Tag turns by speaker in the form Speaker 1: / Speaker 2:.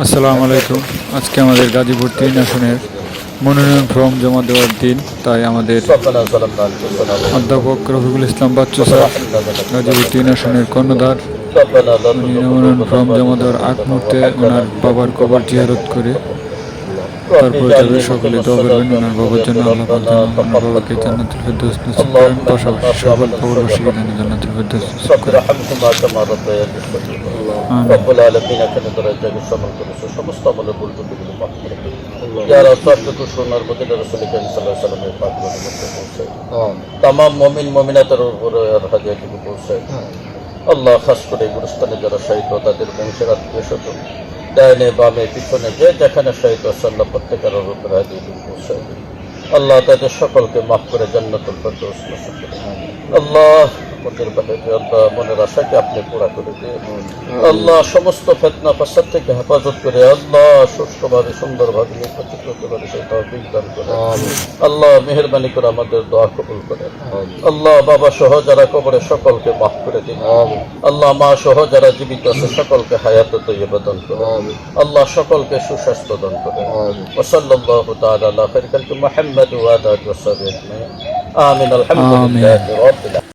Speaker 1: আসসালামু আলাইকুম। আজকে আমাদের গাজীপুর 3 আসনের মনোনয়ন ফর্ম জমা দেওয়ার দিন, তাই আমাদের অধ্যাপক রফিকুল ইসলাম বাচ্চু স্যার গাজীপুর 3 আসনের কর্ণধার, উনি মনোনয়ন ফর্ম জমা দেওয়ার আগ মুহূর্তে ওনার বাবার কবর জিয়ারত করে তারপরে যাবে। সকলে দোয়া করবেন ওনার বাবার জন্য, আল্লাহ পাক যেন ওনার বাবাকে জান্নাতুল ফেরদৌস নসিব করেন, পাশাপাশি সকল কবরবাসীকে যেন জান্নাতুল ফেরদৌস নসিব করেন। আমিন।
Speaker 2: রব্বুল আলামিন এখানে দরজাকে সম্মান করেছে, সমস্ত আমলের ভুল ত্রুটিগুলো মাফ করে দিন। ইয়া রাসূলুল্লাহ সোনার মদিনা রাসূল করিম সাল্লাল্লাহু আলাইহি ওয়াসাল্লামের পাক মধ্যে পৌঁছায়, তামাম মুমিন মুমিনাতের উপরে আর হাদিয়াটুকু পৌঁছায়। আল্লাহ খাস করে গুরুস্থানে যারা শহীদ তাদের বংশের আত্মীয় স্বজন ডাইনে বামে পিছনে যে যেখানে শহীদ আল্লাহ প্রত্যেকের উপরে হাদিয়াটুকু পৌঁছায়। আল্লাহ তাদের সকলকে মাফ করে জান্নাতুল ফেরদৌস নসিব করেন। আল্লাহ মনের বাহিরে আল্লাহ মনের আশাকে আপনি পুরা করে দিয়ে আল্লাহ সমস্ত ফিতনা ফাসাদ থেকে হেফাজত করে আল্লাহ সুষ্ঠুভাবে সুন্দরভাবে নির্বাচিত করতে পারে সেই তৌফিক দান করেন। আল্লাহ মেহেরবানি করে আমাদের দোয়া কবুল করেন। আল্লাহ বাবা সহ যারা কবরে সকলকে মাফ করে দিন। আল্লাহ মা সহ যারা জীবিত আছে সকলকে হায়াত তৈয়বা দান করেন। আল্লাহ সকলকে সুস্বাস্থ্য দান করেন। ওয়া সাল্লাল্লাহু তাআলা আলা খায়রিল খালকি মুহাম্মদ ওয়া আলিহি ওয়া সাহবিহি আজমাইন। আমিন। আলহামদুলিল্লাহি রাব্বিল আলামিন।